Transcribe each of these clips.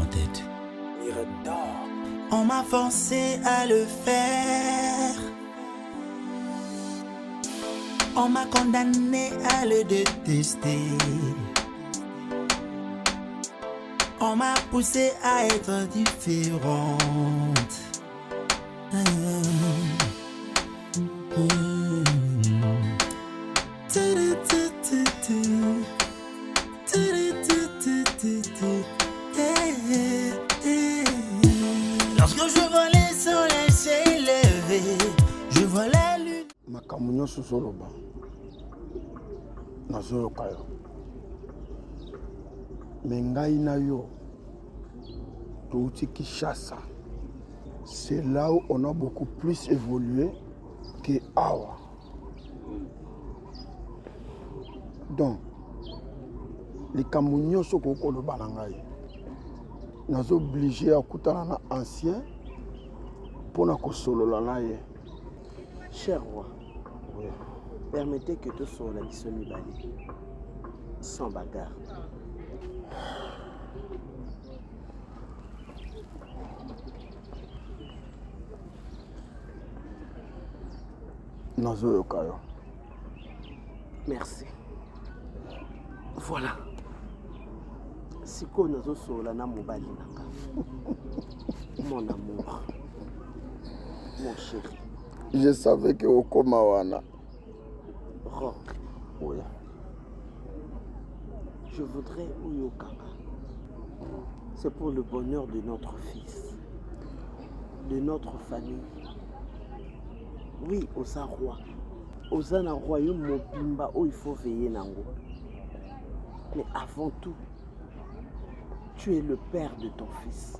tête. On m'a forcé à le faire. On m'a condamné à le détester. On m'a poussé à être différente. Lorsque je vois les soleils s'élever, je vois la lune. Makambo nyonso zoloba nazoyoka yo me ngai na yo touti Kinshasa. C'est là où on a beaucoup plus évolué que awa. Donc likambo nyonso kokoloba na ngai nazo obligé à kutana na ancien pour na kosolola na ye. Cher roi, oui. Permettez que tout soit la mission mibali, sans bagarre. Nazoyoka yo. Merci. Voilà. Siko nazo sola na mobali nanga. Mon amour. Mon chéri. Je savais que okoma wana. Rock. Oui. Je voudrais Uyokanga. C'est pour le bonheur de notre fils, de notre famille. Oui, oza roi. Oza na royaume mobimba où il faut veiller nango. Mais avant tout, tu es le père de ton fils.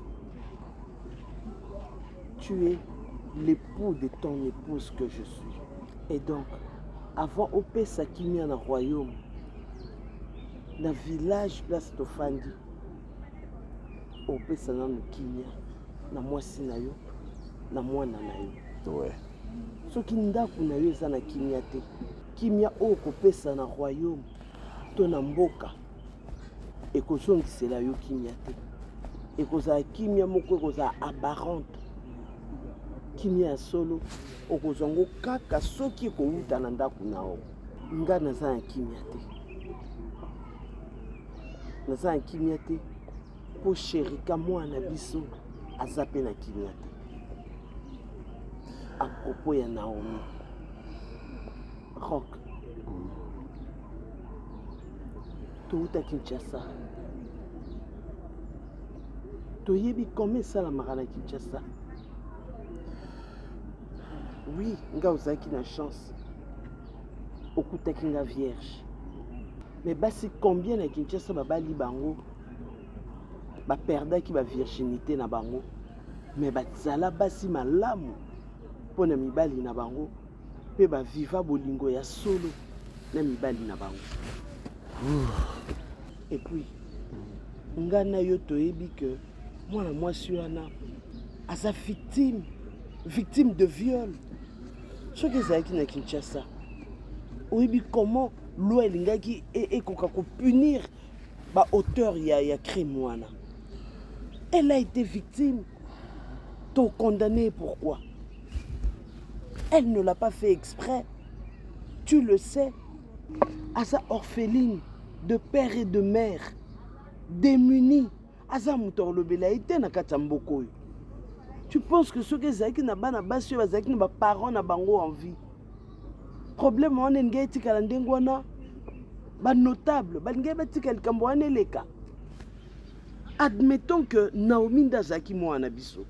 Tu es l'époux de ton épouse que je suis. Et donc, avant opesa kimia na royaume, na village place tofandi, opesa na kimia na mwasi na yo, na mwana na yo. Ouais. Soki ndako na yo eza na kimia te, kimia oyo kopesa na royaume to na mboka ekozongisela yo kimia te. Ekozala kimia moko ekozala aberrante. Kimia ya solo okozango kaka soki ekouta na ndako na yo. Nga naza na kimia te. Naza na kimia te po sherika mwana biso aza pe na kimia te. À propos ya Naomi. Rock. Touta Kinshasa. Toyebi comment ça la marana Kinshasa. Oui, nga ozaki na chance. Okutaki nga vierge. Mais basi combien na Kinshasa babali bango? Ba perdaki ba virginité na bango. Mais bazala basi malamu. Pona mibali na bango pe ba viva bolingo ya solo na mibali na bango. Et puis ngana yo toyebi que mwana mwasi wana aza victime de viol. Soki ezalaki na Kinshasa oyebi comment loi elingaki ekoka kopunir ba auteur ya crime wana. Elle a été victime. To condamné pourquoi? Elle ne l'a pas fait exprès. Tu le sais. Asa orpheline de père et de mère, démunie. Asa mutorlobela ite na katamboko. Tu penses que ceux qui na bana basi bazaki na parents na bango en vie. Problème on ngei tikala ndengwana ba notable, ba ngei batika likambo wana leka. Admettons que Naomi ndazaki mwana biso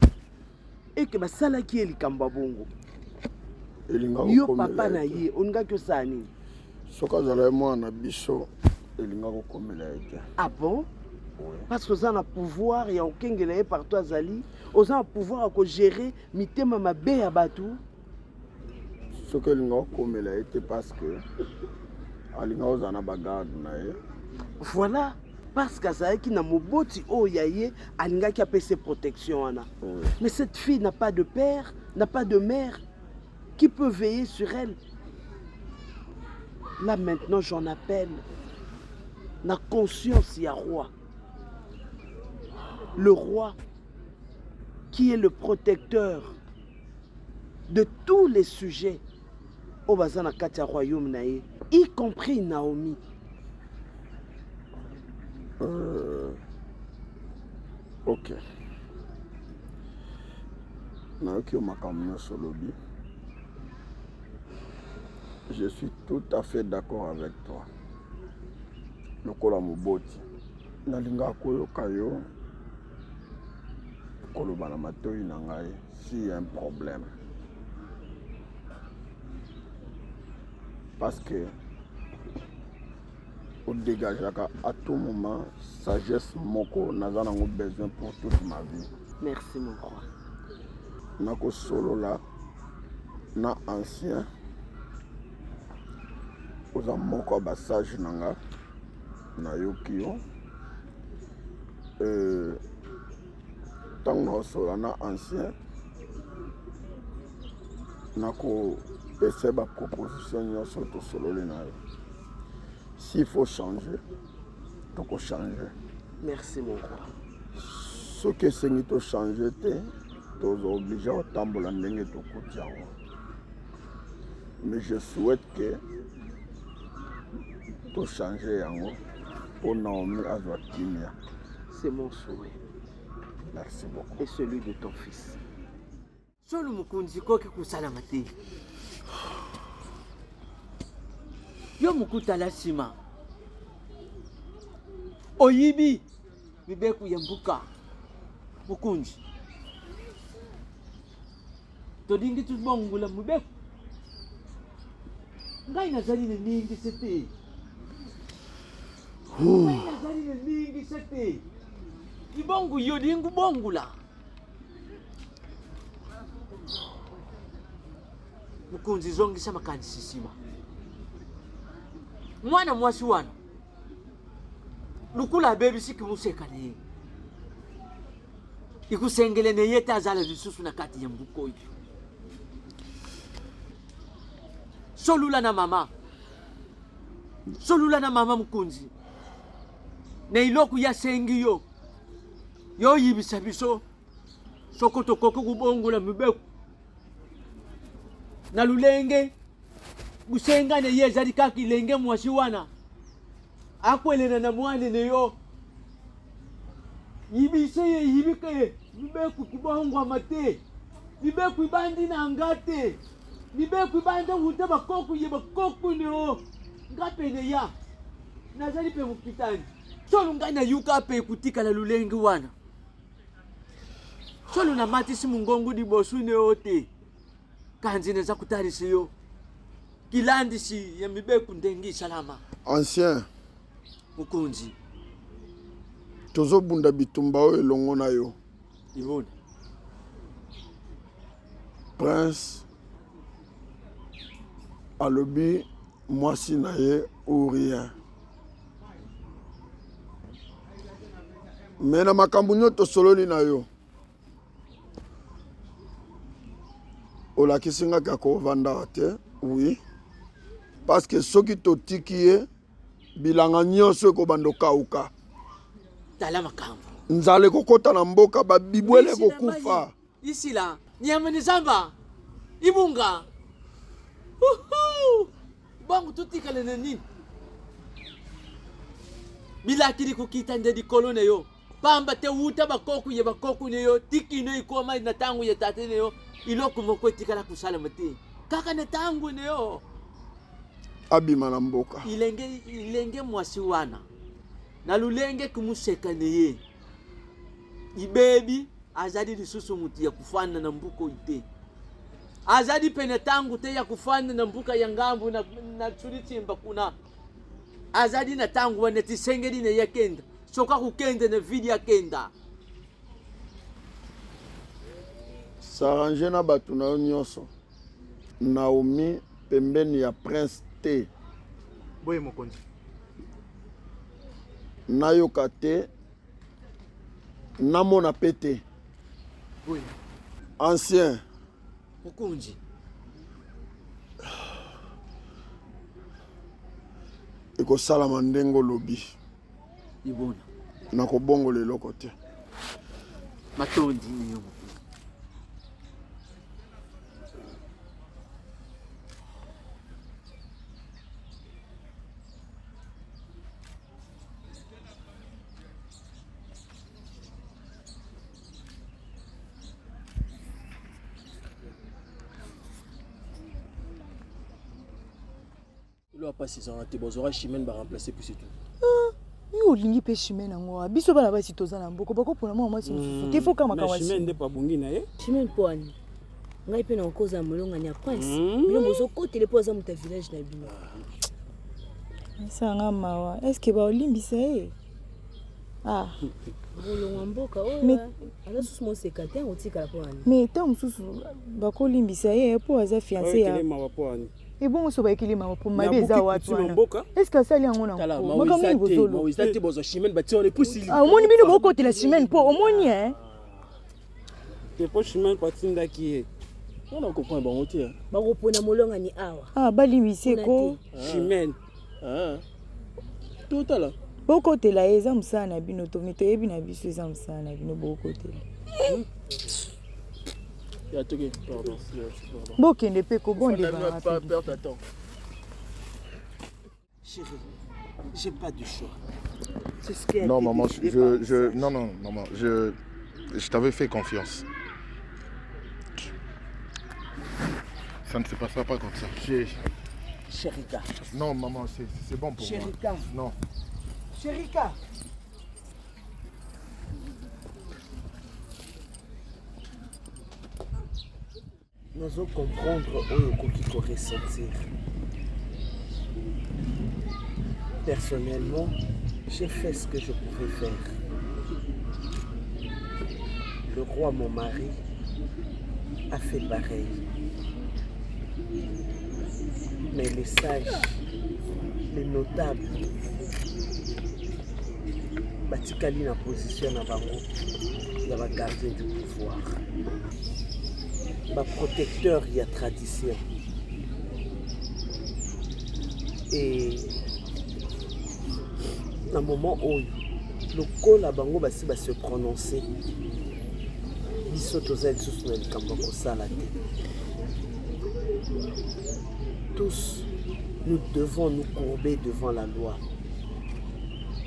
et que basala ki likambo bongo. Yo papa na ye onga kyo sani soka zala mwana biso elinga kokomela ete. Ah bon? Oui. Parce que ça a pouvoir ya okengela ye partout azali, oza pouvoir à gérer mitema mabe ya batu. Soka elinga kokomela ete parce que alinga ozana bagarde na ye. Voilà, parce qu'azaki na moboti o yaye alinga ki apese protection wana. Oui. Mais cette fille n'a pas de père, n'a pas de mère. Qui peut veiller sur elle? Là maintenant j'en appelle la conscience ya roi. le roi qui est le protecteur de tous les sujets au bazana kati ya royaume na ye, y compris Naomi. Ok. Naoki Makamio Solobi. Je suis tout à fait d'accord avec toi. Lokola Moboti. Nalinga koyoka yo. Koloba na matoi na ngai s'il y a un problème. Parce que au dégageaka à tout moment sagesse moko naza nango besoin pour toute ma vie. Merci mon roi. Nako solo là na ancien oza moko ba sage nanga na yoki yo tango na solo na ancien nako essayer ba proposition nyonso to solo le na yo. S'il faut changer, tu peux changer. Merci mon roi. Ce que c'est que tu changer, tu es obligé à tambola ndenge to kotia. Mais je souhaite que tu changes yango pour Naomi azwa kimia. C'est mon souhait. Merci beaucoup. Et celui de ton fils. Solo mukunzi koki kusalama te. Yo mukutala sima. Oyibi bibeku ya mbuka. Mukunzi. Todingi tubongula mubeku. Ngai nazali ne ningi sete. Ngai nazali ne ningi sete. Ibongu yodingu bongula. Mukunzi zongisa makanisi sima. Mwana mwasi wana lukula bebi siki musekane ikusengele ne yeta azala lisusu na kati ya mbuko oyo. Solula na mama mukunzi ne iloku ya sengi yo yibisa biso sokoto koko kubongula mibeku na lulenge busengane yezali kaki lenge mwasi wana akwelena na mwane ne yo yibise ye yibike bibeku kubongwa mate bibeku ibandi na ngate bibeku ibanda wuta bakoku ye bakoku ne yo ngapene ya nazali pe mukitani solo ngana yuka pe kutika la lulenge wana solo na matisi mungongo di bosu ne ote kanzi neza kutarisi yo kilandisi ya mibeku ndengi salama. Ancien mukunzi tozo bunda bitumba oyo elongo na yo. Ibona Prince alobi mwasi na ye ou rien. Mais na makambo nyoto sololi na yo olakisinga ka kovanda te. Oui. Parce que soki totiki ye bilanga nyonso ekobanda okauka. tala makambo Nzale kokota na mboka babibwele kokufa. Isila nyamani zamba ibunga bangu tutikale na nini bila kiri kukita ndedi kolone yo pamba te wuta bakoku ne yo tikino ikoma na tangu ya tate ne yo iloko moko tikala kusala mate kaka na tangu ne yo Abima na mboka ilenge mwasi wana na lulenge kumuseka ne ye ibebi azadi lisusu muti ya kufana na mbuko ite azadi pene tangu te ya kufana na mbuka ya ngambu na tsulitimba kuna azadi na tangu wane tisengeli ne ya kenda soka kukende na vidi ya kenda s'arranger na batu na yo nyonso. Naomi pembeni ya prince te. Boye mokonzi. Nayoka te namona pete. Boye Ancien mukunzi ekosalama ndenge olobi ibona nakobongola eloko te. matondi ne yo. Il va passer ça en tes beaux chimène va remplacer plus et tout. Yo lingi pe chimène ngo. Biso bana ba si tozana mboko bako pour moi si mususu. Te faut kama kawa. Chimène n'est pas bongi na ye. Chimène poani. Ngai pe na koza molonga nya prince. Bino bozo côté le poza muta village na bino. Ça nga mawa. Est-ce que ba olimbisa e? Ah. Bolonga mboka o. Mais ala susu mo sekate otika la poani. Mais tant mususu bako olimbisa e po aza fiancé ya. Et bon, on va équilibrer ma pour ma vie. Est-ce que ça, il y a un moment? Ah, au moins, il y a beaucoup de la semaine pour au moins, hein? C'est pas chemin patinda qui est. On a compris bon côté. Ba repona molonga ni awa. Ah, bali miseko. Chimène. Ah. Total. Beaucoup de la exam ça na bino to mito ebi na biso exam ça na bino beaucoup de. Bon, qui n'est pas bon de pas perdre temps. Chérie, j'ai pas de choix. C'est ce qu'elle non, maman, non, maman, je t'avais fait confiance. Ça ne se passera pas comme ça. Chérika. Non, maman, c'est bon pour Chérika. Moi. Non. Chérika. Nous allons comprendre ce qu'il faut ressentir. Personnellement, j'ai fait ce que je pouvais faire. Le roi, mon mari, a fait pareil. Mais les sages, les notables, Batikali na position na bango, il y a gardien du pouvoir. Protecteur, il y a tradition. Et dans le moment où le col à bango va se prononcer, tous, nous devons nous courber devant la loi,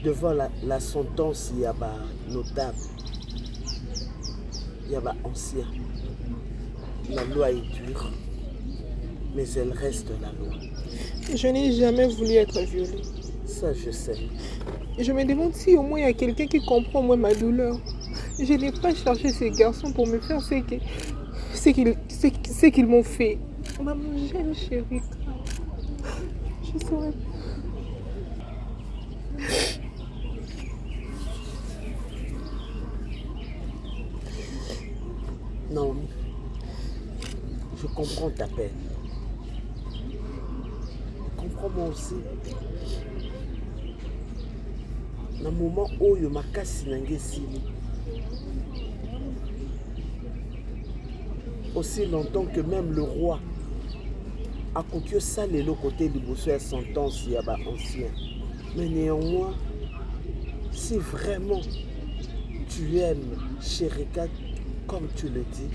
devant la sentence. Il y a des notables, il y a des anciens. La loi est dure, mais elle reste la loi. Je n'ai jamais voulu être violée. Ça, je sais. Je me demande si au moins il y a quelqu'un qui comprend moi ma douleur. Je n'ai pas cherché ces garçons pour me faire ce qu'ils m'ont fait. Maman, j'aime chérie. Je saurais. Non. Je comprends ta peine. Comprends-moi aussi. Dans le moment où je m'ai cassé, aussi longtemps que même le roi a coupé ça de l'autre côté du boussu à sentence, il y a des anciens. Mais néanmoins, si vraiment tu aimes Chérika comme tu le dis,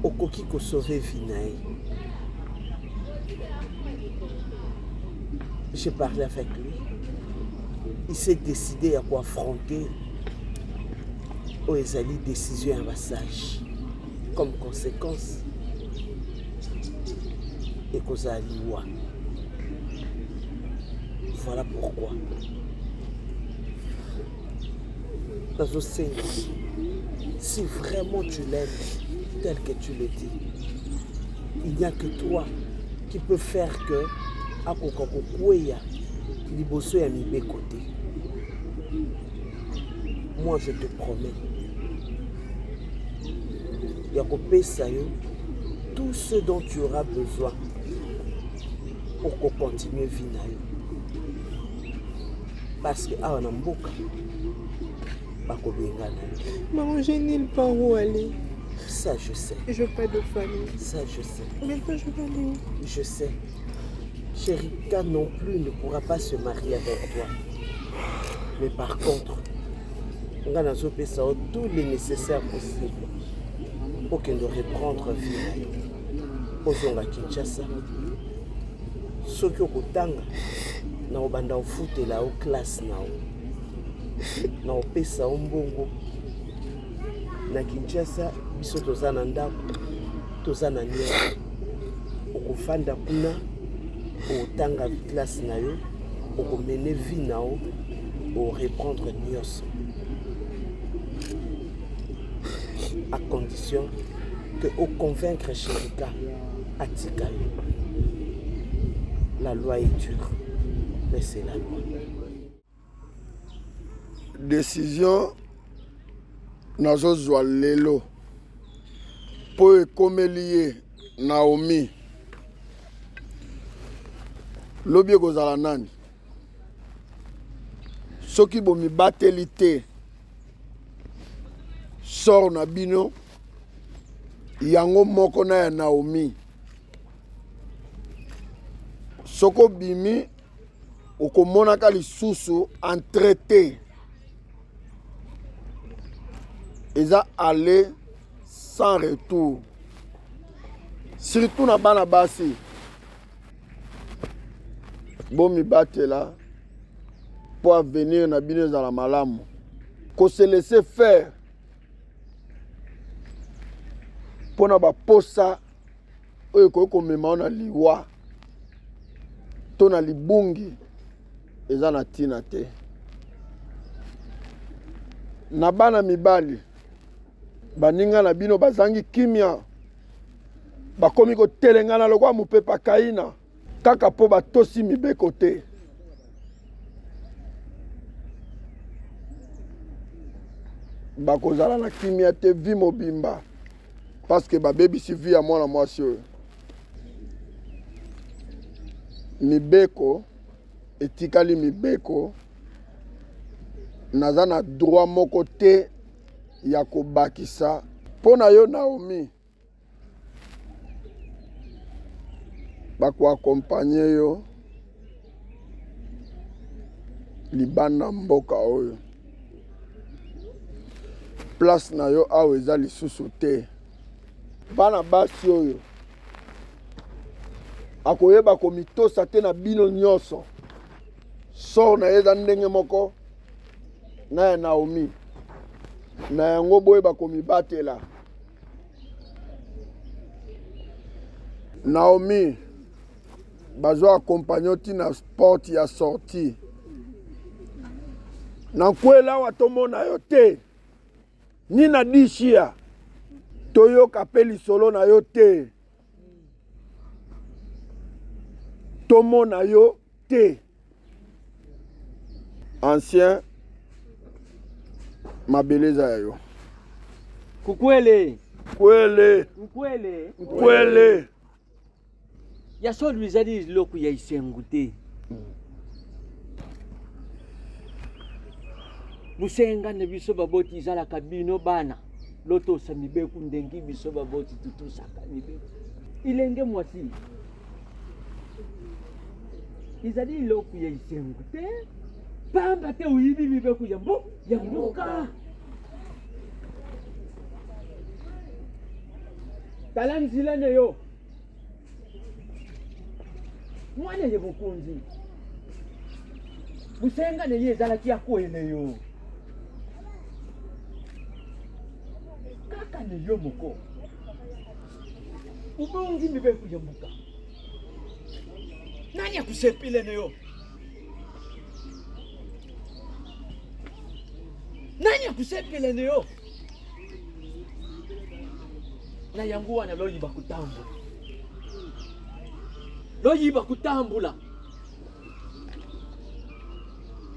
okoki ko sauver Vinaï. J'ai parlé avec lui. Il s'est décidé à quoi affronter aux décisions à massage. Comme conséquence, et cause à loi. Voilà pourquoi. Dans le Seigneur, si vraiment tu l'aimes tel que tu le dis, il n'y a que toi qui peux faire que moi je te promets, il y a tout ce dont tu auras besoin pour continuer Vinaï. Parce que ah, maman, j'ai nulle part où aller. Ça, je sais. Je veux pas de famille. Ça, je sais. Maintenant, je vais aller où? Je sais. Chérika non plus ne pourra pas se marier avec toi. Mais par contre, nga nazopesa yo tout le nécessaire possible pour que nous reprendre vie na yo ozonga Kinshasa soki okotanga na obanda ofutela o classe na o na opesa o mbongo na Kinshasa biso toza na ndako toza na nyonso okofanda kuna otanga classe na yo okomene vie na o reprendre nyonso à condition que au convaincre Chérika atika yo. La loi est dure, mais c'est la loi. Décision nazozwa lelo po ekomeli Naomi lobi ekozala nani soki bomibateli te sor na bino yango moko na ya Naomi soko bimi okomonaka lisusu entreté eza aller sans retour surtout na bana basi bomibatela pour avenir na bino ezala malamu ko se laisser faire pona baposa oyo koki komema na liwa to na libungi eza na ntina te na bana mibali baninga na bino bazangi kimia bakomi kotelengana lokwa mopepa kaina kaka po batosi mibeko te bakozala na kimia te vi mobimba parce que babebisi vi ya mwana mwasi oyo mibeko etikali mibeko naza na droit moko te ya kobakisa mpo na yo Naomi bakoakompanye yo libanda mboka oyo place na yo awa eza lisusu te bana basi oyo akoyeba komitosa te na bino nyonso sor na ye eza ndenge moko na ya Naomi na yango boyeba komibatela Naomi bazo akompagno ntina porte ya sortie na nkwela awa tomona yo te ni na dishia toyoka pe lisolo na yo te tomona yo te ancien mabeleza ya yo kukwele kwele nkwele kwele ya so luizali loku ya isengu te busenga ne biso baboti izala kabino bana lotosa mibeku ndengi biso baboti tutusaka mibeku ilenge mwasi izali loku ya isengu te pamba te uyibi mibeku ya mbuka tala nzilane yo mwana ye bukunzi busenga ne ye ezalaki ya kwele yo kaka ne yo moko ubungi mibeku ya mbuka nani akusepile ne yo nani akusepile ne yo na yangu wana loyiba kutambula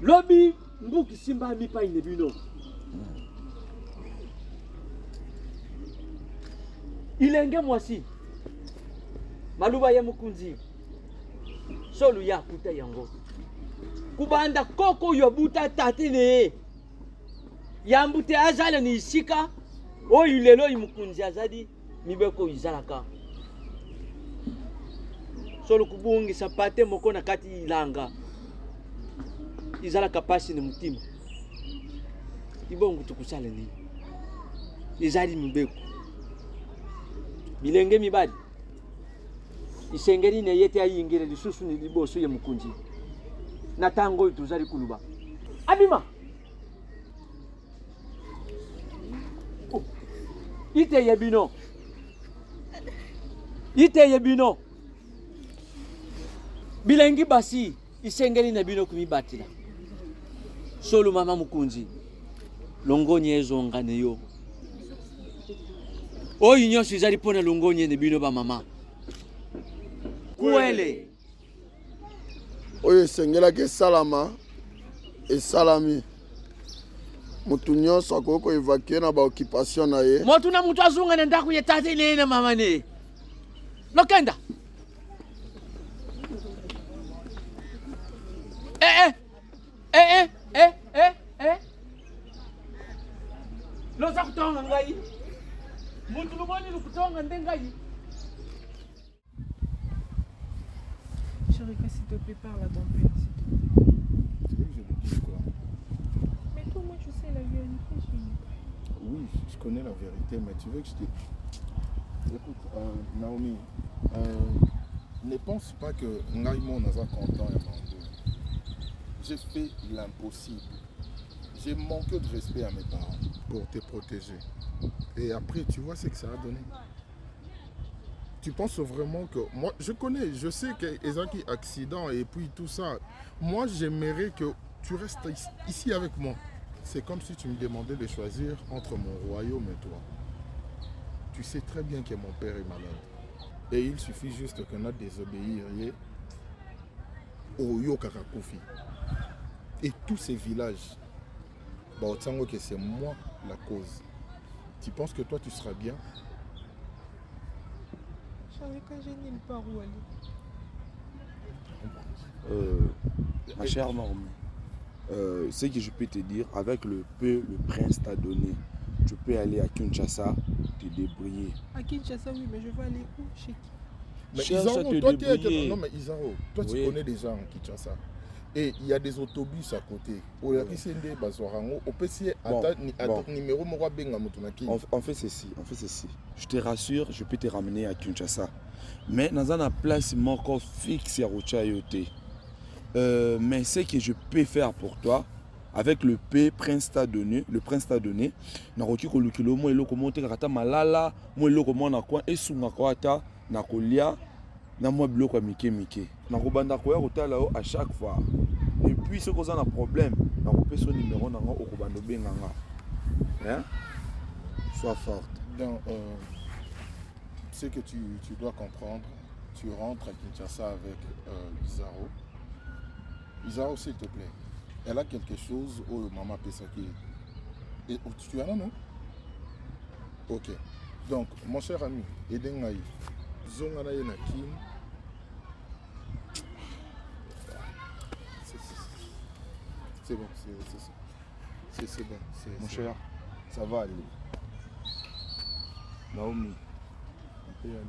lobi mbuki simba mipa ine bino ilenge mwasi maluba ya mukunzi solu ya kuta yango kubanda koko yobuta tatine yambute azale ni isika oyo lelo imukunzi azadi mibeko izalaka solo kubungisa pate moko na kati ilanga izalaka pasi ni mutima ibongo tukusala nini izali mibeko bilenge mibadi isengeri ne yete ayingire lisusu ni liboso ye mukunji na tango tuzali kuluba abima ite ye bino bilengi basi isengeri na bino kumibatila solo mama mukunzi longonye ezonga neyo oyi nyonso ezali mpona longonye ne bino ba mama kuele oyo esengelaki esalama esalami mutu nyonso akoki koevacue na baoccupation na ye motu na mutu azunga na ndako ye tate ne na mama ne lokenda loza kutonga ngai mutu luboni lukutonga nde ngai. Chérika, s'il te plaît, parle à ton père, s'il te plaît. Tu veux que je lui dise quoi? Mais toi, moi, tu sais la vérité, Oui, je connais la vérité, mais tu veux que je te... Écoute, Naomi, ne pense pas que Ngaïmo n'a pas content et Mando. J'ai fait l'impossible. J'ai manqué de respect à mes parents pour te protéger. Et après, tu vois ce que ça a donné. Tu penses vraiment que... Moi, je sais qu'il y a un accident et puis tout ça. Moi, j'aimerais que tu restes ici avec moi. C'est comme si tu me demandais de choisir entre mon royaume et toi. Tu sais très bien que mon père est malade. Et il suffit juste qu'on a désobéi au Yokakakofi. Et tous ces villages, que c'est moi la cause. Tu penses que toi tu seras bien? Chérika, j'ai nulle part où aller. Ma chère Naomi, ce que je peux te dire, avec le peu le prince t'a donné, tu peux aller à Kinshasa te débrouiller. À Kinshasa, oui, mais je vais aller où? Chez qui? Mais Isaro, toi tu connais des gens en Kinshasa. Et il y a des autobus à côté. On fait ceci. Je te rassure, je peux te ramener à Kinshasa. Mais dans une place encore fixe à Rochayote. Mais ce que je peux faire pour toi, avec le prince t'a donné, na roki ko lukilo mo eloko monte kata malala, mo eloko mo na kwa esunga ko ata na kolia na mo biloko ya mike. Na kobanda ko ya kotala o à chaque fois. Et puis ce qu'on a un problème, na ko peso numéro na ngo okobando benganga. Hein? Sois forte. Donc ce que tu dois comprendre, tu rentres à Kinshasa avec Isaro. Isaro, s'il te plaît. Elle a quelque chose où maman Pesaki. Et tu en as, non? Ok. Donc, mon cher ami, Edengaï, Zongana Yenakim. C'est bon, c'est bon. Mon cher, ça va aller. Naomi, on peut y aller.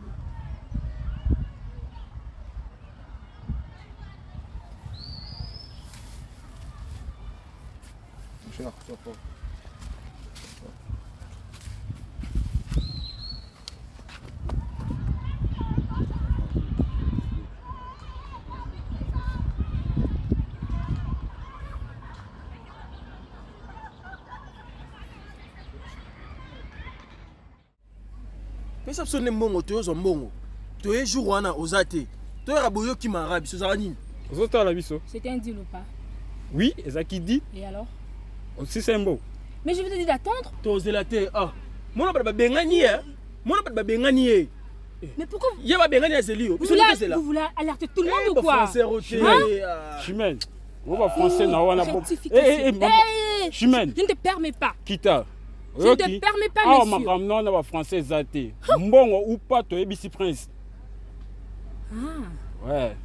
Sois fort. Pesa sonne mbongo toyo mbongo. Toye jour wana ozate. Toye raboyo ki marabi sozala nini? Ozota la biso. C'était un deal ou pas? Oui, Ezaki dit. Et alors? Aussi c'est un beau. Mais je vous ai dit d'attendre. Tozelate ah. Mona ba bengani hein. Mona ba bengani. Mais pourquoi il y a bengani à Zelio? Vous voulez alerter tout le monde ou quoi? Chimène. On va français na wana bon. Chimène. Je ne te permets pas. Kita. Je ne te permets pas, monsieur. Ah, ma non na français zaté. Mbongo ou pas to ebisi prince. Ah. Ouais.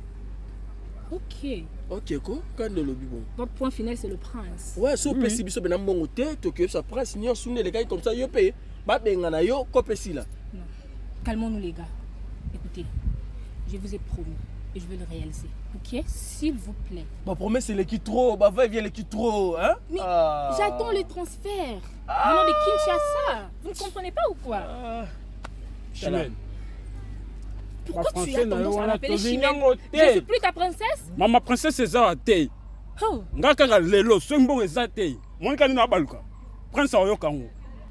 Ok, quoi? Quand le lobby bon. Votre point final, c'est le prince. Ouais, si vous payez si vous avez un bon hôtel, que ça prince, ni en souvenir les gars comme ça, vous payez. Bah, ben, on a yo, copé là. Non. Calmons-nous, les gars. Écoutez, je vous ai promis et je vais le réaliser. Ok, s'il vous plaît. Ma promesse, c'est l'équipe trop. Bah, va, viens l'équipe trop. Hein? Mais j'attends le transfert. Venant de Kinshasa. Vous ne comprenez pas ou quoi? Chimène. Pourquoi tu as tendance à m'appeler Chimène? Je suis plus ta princesse? Ma princesse, c'est ça, t'es. Ngaka lelo, songbon ezate. Mon kani na baluka. Prince oyoka ngo.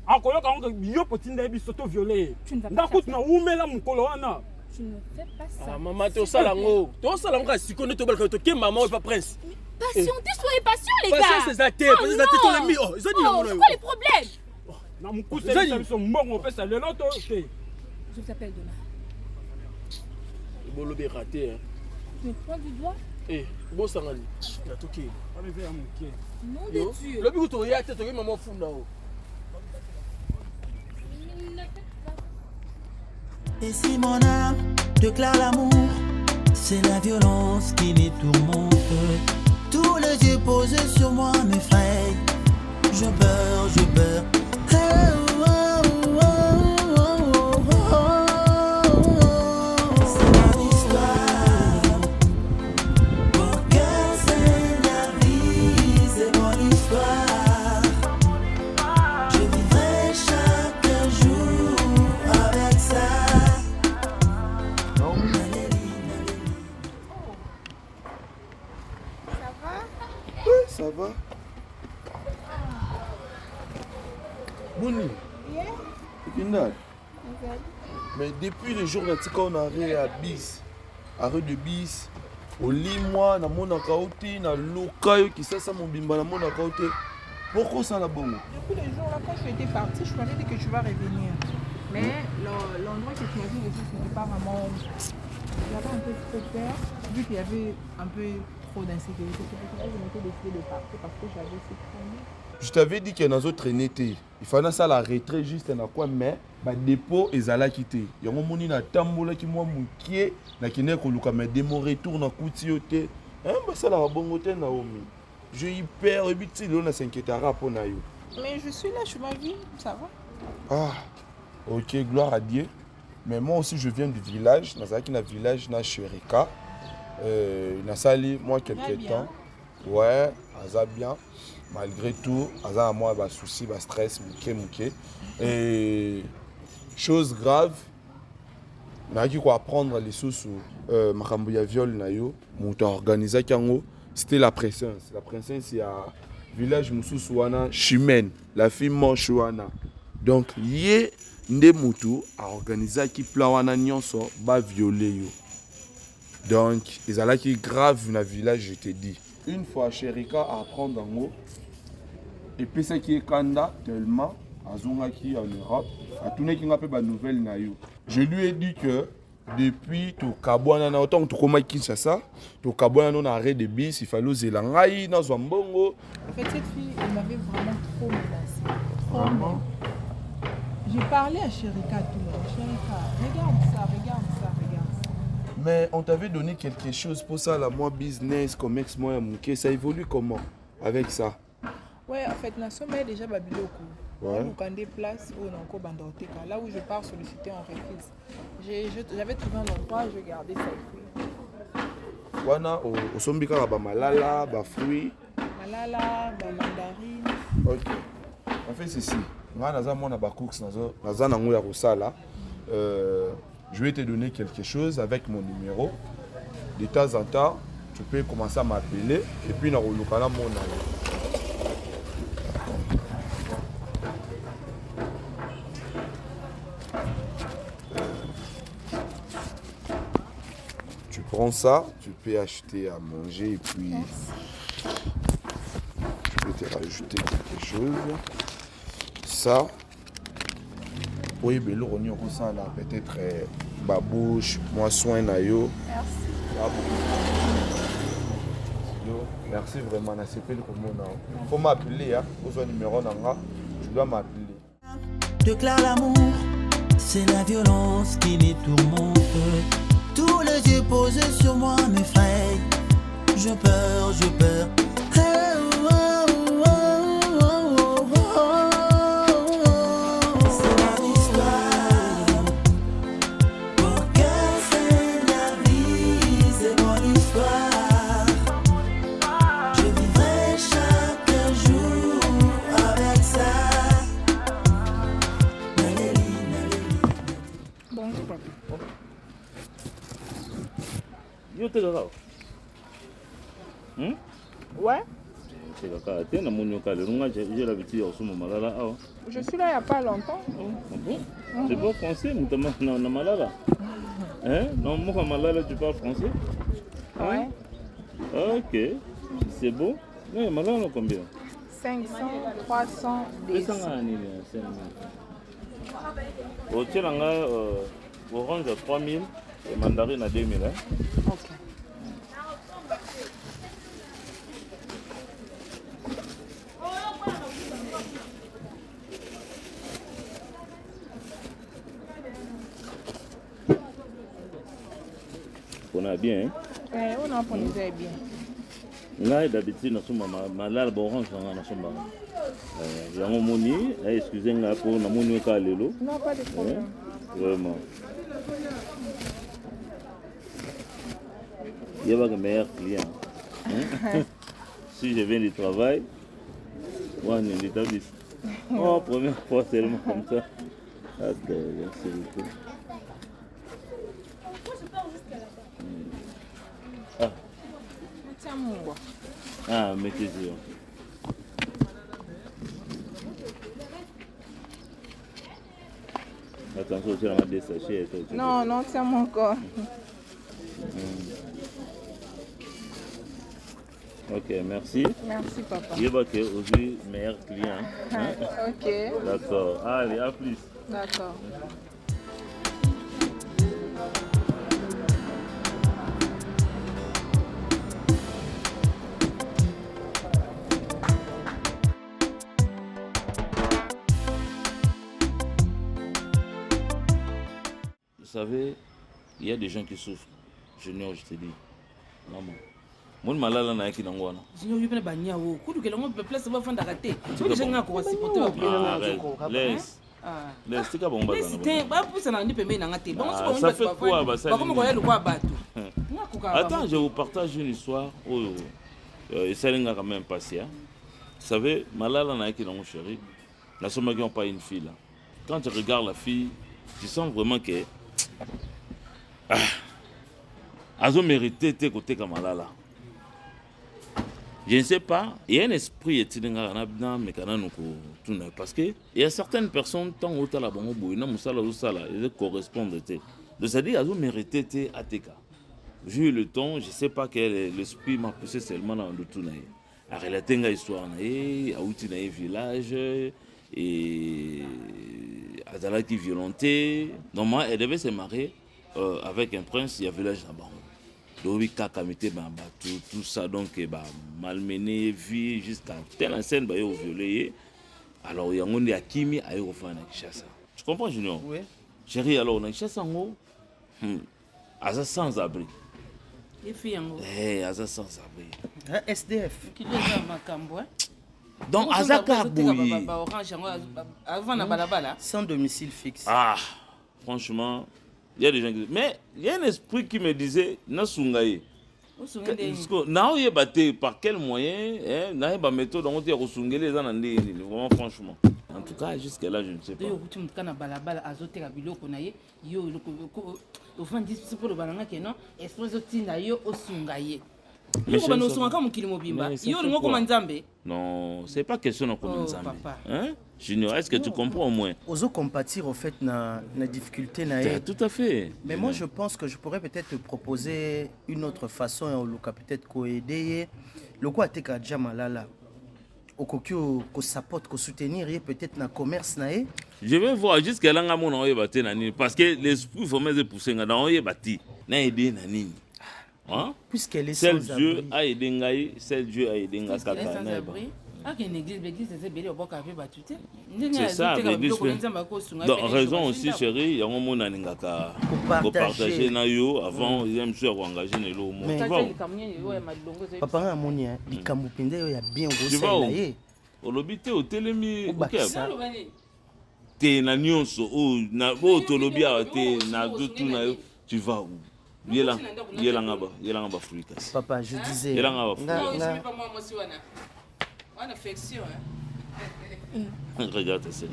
Akoyoka ngo yo potinda bi soto violé. Ndakut na umela mukolo wana. Tu ne fais pas ça. Ah maman, tu as lango. Tu as lango si connais to balka to ke maman ou pas prince. Patientez, soyez patients les gars. Patience c'est ça t'es, parce que ça t'es ton ami. Oh, ils ont dit c'est quoi les problèmes? Na mukusa ils sont morts on fait ça lelo to. Je t'appelle demain. Bon lobé raté hein. Tu me prends du doigt? Eh, bon sangani. Na toki. On est vers mon pied. Nom de Dieu. Le but to ya tête to maman fou na o. Et si mon âme déclare l'amour, c'est la violence qui me tourmente. Tous les yeux posés sur moi m'effraient. Je peur, je peur. C'est mon histoire. Mon cœur c'est la vie, c'est mon histoire. Je vivrai chaque jour avec ça. Ça va? Boni. Mais depuis le jour où on a arrêté à bis, arrêt de bis, au lit moi, na mon akaoté, na lokayo qui ça mon bimba na mon akaoté. Pourquoi ça la bonne? Depuis le jour là, quand tu étais parti, je m'avais dit que tu vas revenir. Mais l'endroit que tu m'as dit aussi, ce n'était pas vraiment. J'avais un peu trop peur, vu qu'il y avait un peu trop d'insécurité. C'est pour ça que je m'étais décidé de partir parce que j'avais cette crainte. Je t'avais dit qu'il y a un autre traîné. Il fallait ça la retrait juste dans quoi mais ba dépôt ezala quitté. Yango moni na tambola ki moi mukie na kine ko luka mais démo retour na kuti yote. Hein ba ça la bongo te na omi. Je hyper habitué là na s'inquiétera pour na yo. Mais je suis là, je ma vie, ça va. Ah. OK, gloire à Dieu. Mais moi aussi je viens du village, na zaki na village na Sherika. Na sali moi quelques temps. Ouais, ça bien. Malgré tout, à moi, bah souci, bah stress, mouké. Et chose grave, n'a qui quoi apprendre les sous Makambuya viol na yo, mon organisé kango, c'était la princesse. La princesse il y a village Moussouana Chimène, la fille Manchouana. Donc yé ndé mutu a organisé qui plawana nyonso ba violer yo. Donc ils allaient qui grave na village, je te dis. Une fois Sherika à apprendre en haut. Et puis ce qui est Kanda tellement à Zongaki en Europe, à tout le monde qui a nouvelle na yo. Je lui ai dit que depuis tout Kabouana na autant que comment Kinshasa, tout Kabouana on arrêt de bis, il fallait zelangai na Zambongo. En fait cette fille, elle m'avait vraiment trop menacée. Vraiment. J'ai parlé à Sherika tout le monde. Sherika, regarde ça. Mais on t'avait donné quelque chose pour ça, là, moi business, comme ex moi mouké, ça évolue comment avec ça? Ouais, en fait, nous sommes déjà babiloko. Ouais. Nous avons des places où on a encore bandoteka. Là où je pars solliciter en refuse. J'avais trouvé un endroit, je gardais ça. Wana au sombika ba malala, ba fruits. Malala, ba mandarine. OK. On fait ceci. Moi naza mona ba cooks naza na ngoya kosala. Je vais te donner quelque chose avec mon numéro. De temps en temps, tu peux commencer à m'appeler et puis na rolukana mon numéro. Tu prends ça, tu peux acheter à manger et puis tu peux te rajouter quelque chose. Ça, oui, mais le rognon comme ça là, peut-être babouche, moi soin nayo. Merci. Merci vraiment, na CP le comment. Faut m'appeler hein, besoin numéro nanga, tu dois m'appeler. Déclare l'amour, c'est la violence qui me tourmente. Tous les yeux posés sur moi m'effraient. Je peur. C'est mon histoire. Mon cœur c'est la vie, c'est mon histoire. te là. Ouais. C'est la caractère, j'ai l'habitude de recevoir malala. Je suis là il n'y a pas longtemps. Ah bon? Tu parles français, mais malala. Hein? Non, moi, malala, tu parles français? Ouais. Ok, c'est beau. Mais malala, combien? 500, 300, 200. Au Tchelanga, orange à 3000 et mandarine à 2000. Hein? Ok. On a bien, hein? Ouais, on a pour nous bien. Là, d'habitude, nous sommes malades, orange, nous sommes yango moni, excusez-moi pour na moni ka lelo. Non, pas de problème. Vraiment. Il y a pas de meilleur client. Si je viens du travail, moi, on est établi. Oh, première fois seulement comme ça. Ok, merci beaucoup. Ah. Tiens, mon bois. Ah, mettez-y. Attention, tu as des sachets. Non, non, tiens mon corps. Ok, merci. Merci, papa. Je vois que aujourd'hui, meilleur client. Hein? Ok. D'accord. Allez, à plus. D'accord. Vous savez, il y a des gens qui souffrent. Junior, je te dis. Maman. Mon malala na yaki nangwana. Junior, tu peux pas banya ou. Kudu que l'on peut placer va faire d'arrêter. Tu veux que j'ai un quoi supporter au bien. Laisse. Laisse, c'est pas bon bazana. C'était pas pour ça n'a ni pembe na ngate. Bon, ça fait quoi bah ça? Comment quoi le quoi bateau. Attends, je vous partage une histoire. Et ça n'a quand même passé. Vous savez, malala na yaki nango chéri. La somme qui ont pas une fille là. Quand tu regardes la fille, tu sens vraiment que Azo mérité tes côtés comme malala. Je ne sais pas, il y a un esprit parce que il y a certaines personnes tant au la bango boina musala usala ils correspondent. Donc ça dit Azo mérité à TK. J'ai eu le temps, je ne sais pas quel l'esprit m'a poussé seulement dans le tout naïe. A relater une histoire naïe, à outil naïe village et Azala qui violenté. Normalement elle devait se marier avec un prince, il y a un village là-bas. Donc, tout ça, donc, malmené, vie, jusqu'à telle scène, il y a violé. Alors, il y a un qui a Kimi à Kinshasa. Tu comprends, Junior? Oui. Chérie, alors, on a Kinshasa, sans abri. Les filles, sans abri. SDF. Qui est ma cambo, donc, Azaka Bouyi. Sans domicile fixe. Ah, franchement. Il y a des gens qui disent, mais il y a un esprit qui me disait, Nasungaye. Naoye batté par quel moyen, Naoye ba méthode, on dit Rosungé les anandés, vraiment franchement. En tout cas, jusqu'à là, je ne sais pas. Non, c'est pas question de Nzambe. Hein? Junior, est-ce que tu comprends au moins? Oso compatir au fait na difficulté Tout à fait. Mais moi je pense que je pourrais peut-être te proposer une autre façon et on peut-être aider le quoi teka jamalala. Okoki ko support ko soutenir peut-être na commerce nae. Je vais voir jusqu'à là nga mona oye baté nani parce que l'esprit faut me pousser nga dans oye bati na aider nani. Hein? Puisqu'elle est sans Dieu a aidé ngai, seul Dieu a aidé nga kaka na ba. C'est ça, l'église. Donc, raison aussi, chérie, il y a un moment où partager avant, il y a un monsieur qui engagé dans le monde. Papa, il y a bien tu vas où? Au lobby, tu es au télémi. Tu es na nyonso, tu vas où? Papa, je disais. Regarde ça.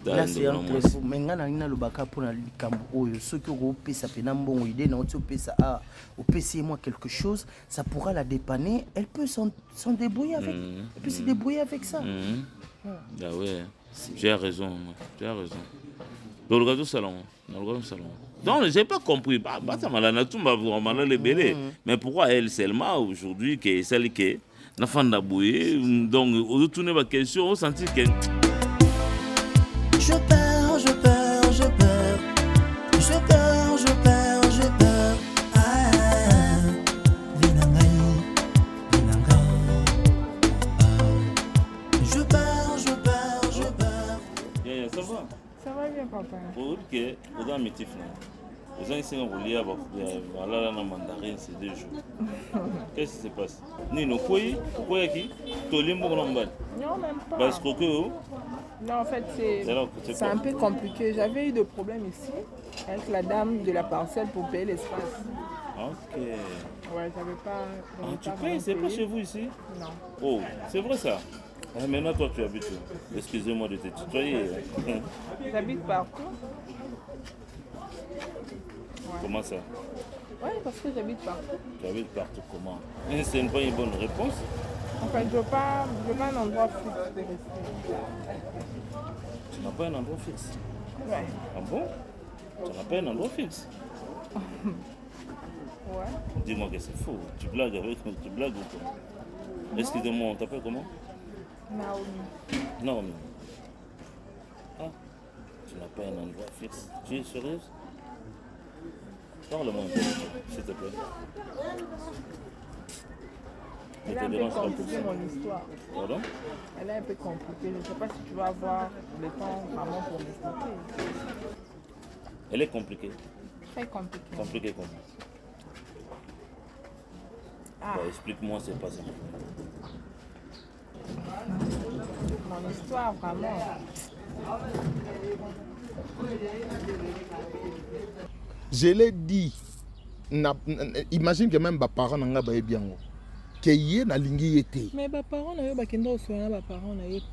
Là c'est entre vous. Mais ngana ngina lobaka pour na likambo oyo ceux qui ont pesa pena mbongo idée na otio pesa au PC moi quelque chose, ça pourra la dépanner, elle peut s'en débrouiller avec. Elle peut se débrouiller avec ça. Ah ouais. Tu as raison. Tu as raison. Le regard du salon. Donc, j'ai pas compris. Ça m'a la tout m'a vraiment les bélés. Mais pourquoi elle seulement aujourd'hui qui est celle qui est la fin d'abouiller. Donc, au retourner ma question, on sentit que je perds. Ça va bien, papa. Ok, vous avez un métier. Vous avez essayé de rouler à la mandarine ces 2 jours. Qu'est-ce qui se passe? Nino, pourquoi qui? Tolimbo Lambad. Non, même pas. Parce que non, en fait, c'est un peu compliqué. J'avais eu des problèmes ici avec la dame de la parcelle pour payer l'espace. Ok. Ouais, j'avais pas. Tu payes, c'est pas chez vous ici? Non. Oh, c'est vrai ça? Ah, maintenant, toi, tu habites où? Excusez-moi de te tutoyer. J'habite partout. Ouais. Comment ça? Oui, parce que j'habite partout. Tu habites partout comment? C'est pas une bonne réponse. En fait, je veux pas un endroit fixe de rester. Tu n'as pas un endroit fixe? Ouais. Ah bon? Tu n'as pas un endroit fixe? Ouais. Dis-moi que c'est faux. Tu blagues ou quoi? Excusez-moi, on t'appelle comment? Naomi. Ah, tu n'as pas un endroit fixe. Tu es sérieuse? Parle-moi un peu, s'il te plaît. Elle est un peu compliquée, mon histoire. Pardon? Elle est un peu compliquée. Je ne sais pas si tu vas avoir le temps vraiment pour m'expliquer. Elle est compliquée? Très compliquée. Compliquée comment? Ah. Bah, explique-moi, c'est pas ça. Mon histoire, vraiment. Je l'ai dit. Imagine que même mes parents n'ont pas bien. Mais mes parents n'ont pas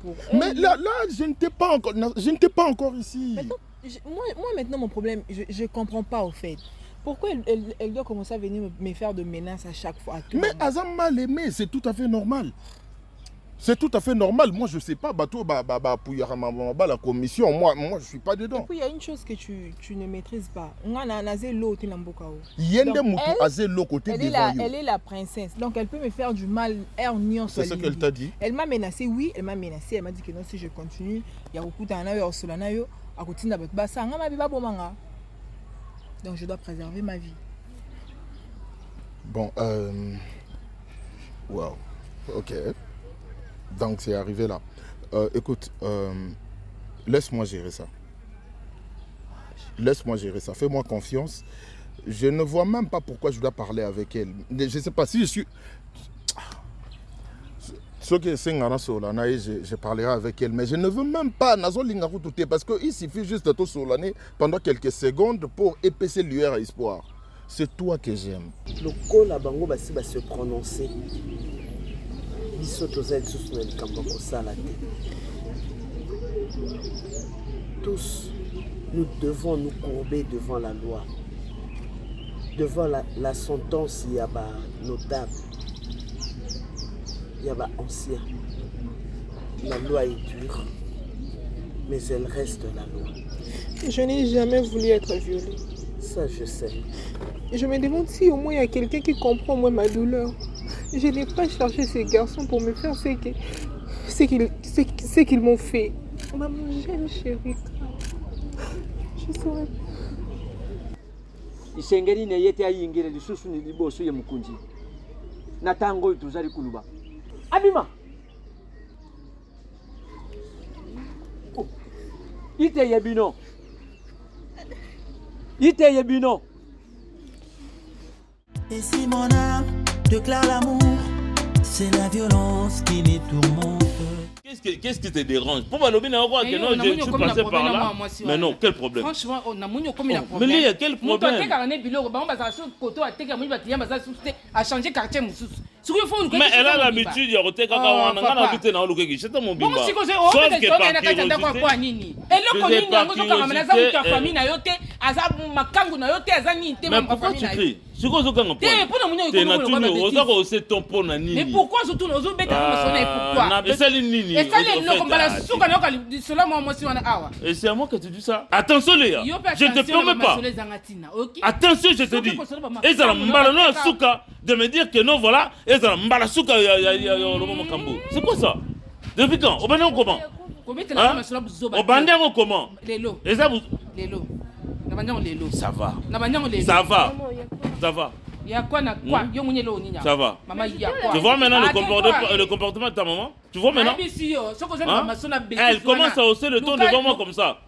pour. Mais là, je ne t'ai pas encore ici. Moi maintenant, mon problème, je ne comprends pas au fait. Pourquoi elle doit commencer à venir me faire de menaces à chaque fois? Mais Azam mal aimé, c'est tout à fait normal. C'est tout à fait normal. Moi, je ne sais pas. La commission, moi, je ne suis pas dedans. Et puis, il y a une chose que tu ne maîtrises pas. Elle est la princesse. Donc, elle peut me faire du mal. C'est ce qu'elle t'a dit? Elle m'a menacé, oui. Elle m'a menacé. Elle m'a dit que non, si je continue, il y a beaucoup de donc, je dois préserver ma vie. Bon, wow. Ok. Donc, c'est arrivé là. Écoute, laisse-moi gérer ça. Laisse-moi gérer ça. Fais-moi confiance. Je ne vois même pas pourquoi je dois parler avec elle. Je ne sais pas si je suis... Ce qui est je parlerai avec elle, mais je ne veux même pas parce qu'il suffit juste de te solaner pendant quelques secondes pour épaisser lueur à espoir. C'est toi que j'aime. Le col à Bango va se prononcer. Tous, nous devons nous courber devant la loi, devant la sentence. Il y a notable. Il y a ancien. La loi est dure, mais elle reste la loi. Je n'ai jamais voulu être violée. Ça, je sais. Je me demande si au moins il y a quelqu'un qui comprend moi ma douleur. Je n'ai pas cherché ces garçons pour me faire ce qu'ils m'ont fait. Maman, j'aime chérie. Je saurais pas. Isengeri ne yete ayingire lisusu ni liboso ye mukunji. Natango tuzali kuluba. Abima. Oh. Ite yebino. Et si mon âme déclare l'amour, c'est la violence qui les tourmente. Qu'est-ce qui te dérange? Pour Balobi n'a pas que non, je suis passé par là. Mais non, quel problème? Franchement, on a comme un problème. Mais il y a quel problème? A changé quartier. Mais elle a l'habitude de rester quand on a habité dans le Kiki. C'est mon bimba. Sauf que par curiosité. Mais pourquoi tu cries? Mais pourquoi surtout nous autres pourquoi? Et c'est à moi que tu dis ça. Attention Léa, je ne te permets pas. Attention, je te dis. Et ça de me dire que non, voilà. Et ça c'est quoi ça? Depuis quand? Au bandit comment? Au bandit comment? Et ça vous... Ça va. Ça va. Ça va. Ça va. Tu vois maintenant le comportement de ta maman? Tu vois maintenant? Elle commence à hausser le ton devant moi comme ça.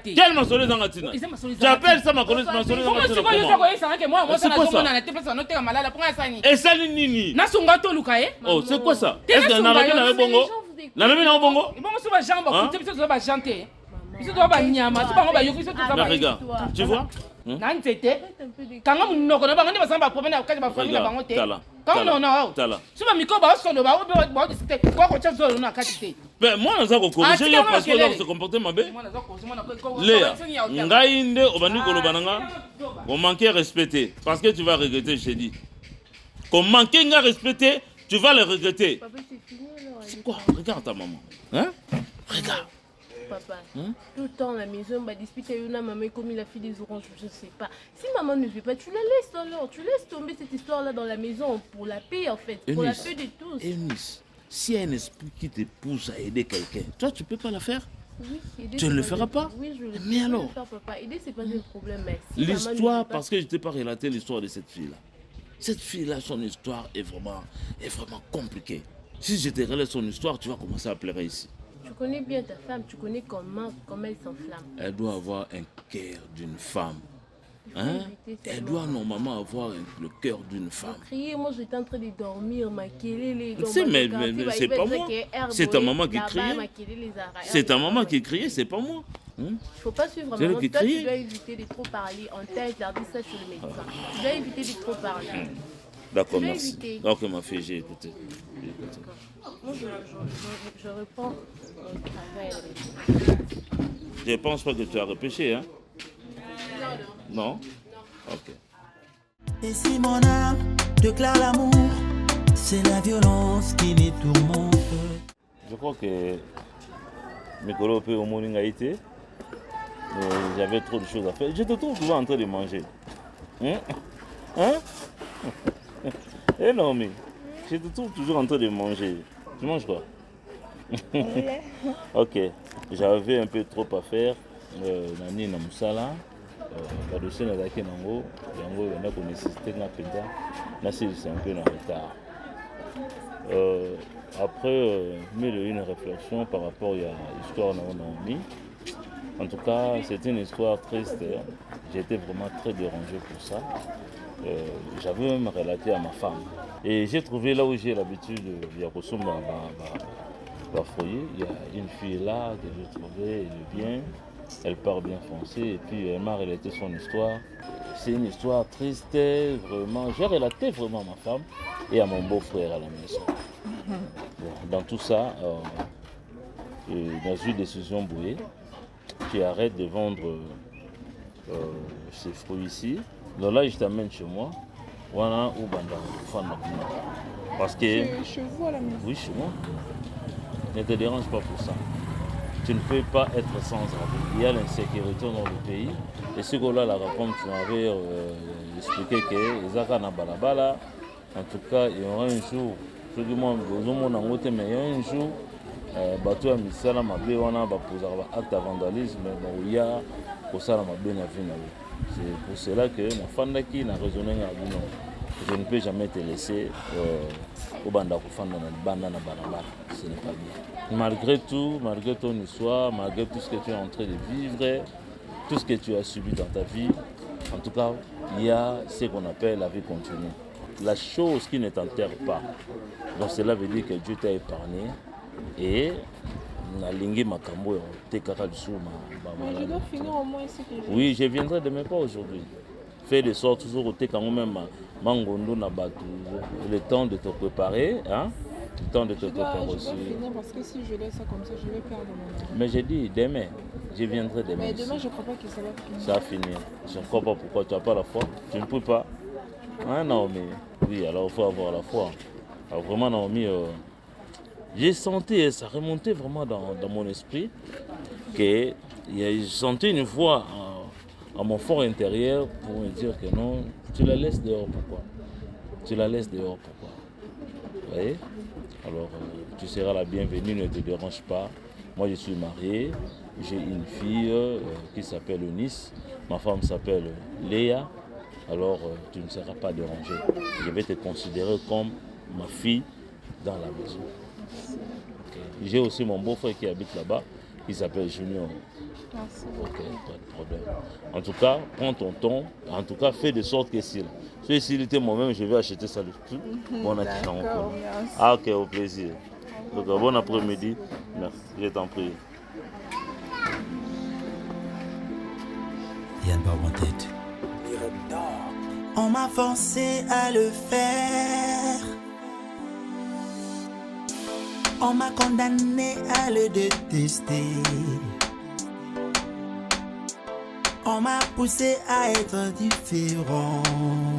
Quelle masolé zangatina? Tu appelles ça ma connaisse masolé zangatina comment? C'est quoi ça? Et ça nini? Oh, c'est quoi ça? Est-ce que Narabi n'avait bongo? Narabi n'avait bongo? Mais regarde, tu vois? Mais moi, je vais corriger parce que là, se comporter ma belle. Léa, Ngaïnde, on manquait respecter. Parce que tu vas regretter, je t'ai dit. Qu'on manquait de respecter, tu vas le regretter. C'est quoi? Regarde ta maman. Hein? Regarde. Papa, tout le temps à la maison, on va discuter avec maman comme il a fait des oranges, je ne sais pas. Si maman ne veut pas, tu la laisses alors. Tu laisses tomber cette histoire-là dans la maison pour la paix en fait, pour la paix de tous. Eunice, s'il y a un esprit qui te pousse à aider quelqu'un, toi tu ne peux pas la faire? Oui, aider, tu ne le feras pas? Oui, je le Mais alors le faire, papa. Aider, c'est pas un problème. Mais si l'histoire, parce que je ne t'ai pas relaté l'histoire de cette fille-là. Cette fille-là, son histoire est vraiment compliquée. Si je te relève son histoire, tu vas commencer à pleurer ici. Tu connais bien ta femme, tu connais comment elle s'enflamme. Elle doit avoir un cœur d'une femme. Hein? Elle doit normalement avoir le cœur d'une femme. Crier, moi j'étais en train de dormir, mais c'est pas moi. C'est ta maman qui criait. C'est ta maman qui criait, c'est pas moi. Il ne faut pas suivre maman. Toi, tu dois éviter de trop parler. On t'a interdit ça chez le médecin. Tu dois éviter de trop parler. D'accord, merci. Donc ma fille, j'ai écouté. Moi, je reprends mon travail. Je pense pas que tu as repêché, hein? Non? Ok. Et si mon âme déclare l'amour, c'est la violence qui les tourmente. Je crois que Mikolo peut au morning a été. J'avais trop de choses à faire. Je te trouve toujours en train de manger. Hein? Eh non, mais je te trouve toujours en train de manger. Tu manges quoi? Ok. J'avais un peu trop à faire. Nani na musala. Badossier na zaki nango. Yango yana ko nécessité na penda. Na c'est un peu en retard. Après, une réflexion par rapport à l'histoire de Naomi. En tout cas, c'était une histoire triste. J'étais vraiment très dérangé pour ça. J'avais même relaté à ma femme. Et j'ai trouvé là où j'ai l'habitude de ressembler à foyer. Il y a une fille là que j'ai trouvée, elle est bien, elle parle bien français et puis elle m'a relaté son histoire. C'est une histoire triste, vraiment. J'ai relaté vraiment à ma femme et à mon beau-frère à la maison. Bon, dans tout ça, dans une décision bouillée, tu arrêtes de vendre ces fruits ici. Donc là, je t'amène chez moi. Voilà où parce que chez vous à la maison? Oui, chez moi. Ne te dérange pas pour ça. Tu ne peux pas être sans abri. Il y a l'insécurité dans le pays. Et ce que-là, la réponse, tu m'avais expliqué que les Akana Balabala, en tout cas, il y aura un jour, mais il y a un jour, bateau à Misala Mabé, on a posé un acte de vandalisme, il y a pour ça la Mabé n'a vu. C'est pour cela que ma femme qui n'a raisonné à Bounon. Je ne peux jamais te laisser au banda dans le banda na barabara. Ce n'est pas bien. Malgré tout, malgré ton histoire, malgré tout ce que tu es en train de vivre, tout ce que tu as subi dans ta vie, en tout cas, il y a ce qu'on appelle la vie continue. La chose qui ne t'enterre pas. Donc cela veut dire que Dieu t'a épargné et je dois finir au moins ici que je... Oui, je viendrai demain pas aujourd'hui. Fais de sorte toujours au quand même Mangondo Nabatu, le temps de te préparer, hein? Le temps de te préparer aussi. Je dois finir parce que si je laisse ça comme ça, je vais perdre mon temps. Mais j'ai dit demain, je viendrai demain. Mais demain, je ne crois pas que ça va finir. Ça va finir. Je ne crois pas pourquoi tu n'as pas la foi. Tu ne peux pas. Ah non, mais oui, alors il faut avoir la foi. Alors vraiment, Naomi, j'ai senti, ça remontait vraiment dans mon esprit, que j'ai senti une voix à mon fort intérieur pour me dire que non, tu la laisses dehors, pourquoi? Tu la laisses dehors, pourquoi? Vous voyez? Alors, tu seras la bienvenue, ne te dérange pas. Moi, je suis marié, j'ai une fille qui s'appelle Eunice, ma femme s'appelle Léa. Alors tu ne seras pas dérangé. Je vais te considérer comme ma fille dans la maison. Okay. J'ai aussi mon beau-frère qui habite là-bas, qui s'appelle Junior. Merci. Ok, pas de problème. En tout cas, prends ton temps. En tout cas, fais de sorte que si il était moi-même, je vais acheter ça le tout. Bon D'accord, ah ok, au plaisir. Donc, bon après-midi. Merci, je t'en prie. Yann Barbantette. On m'a forcé à le faire. On m'a condamné à le détester. On m'a poussé à être différente.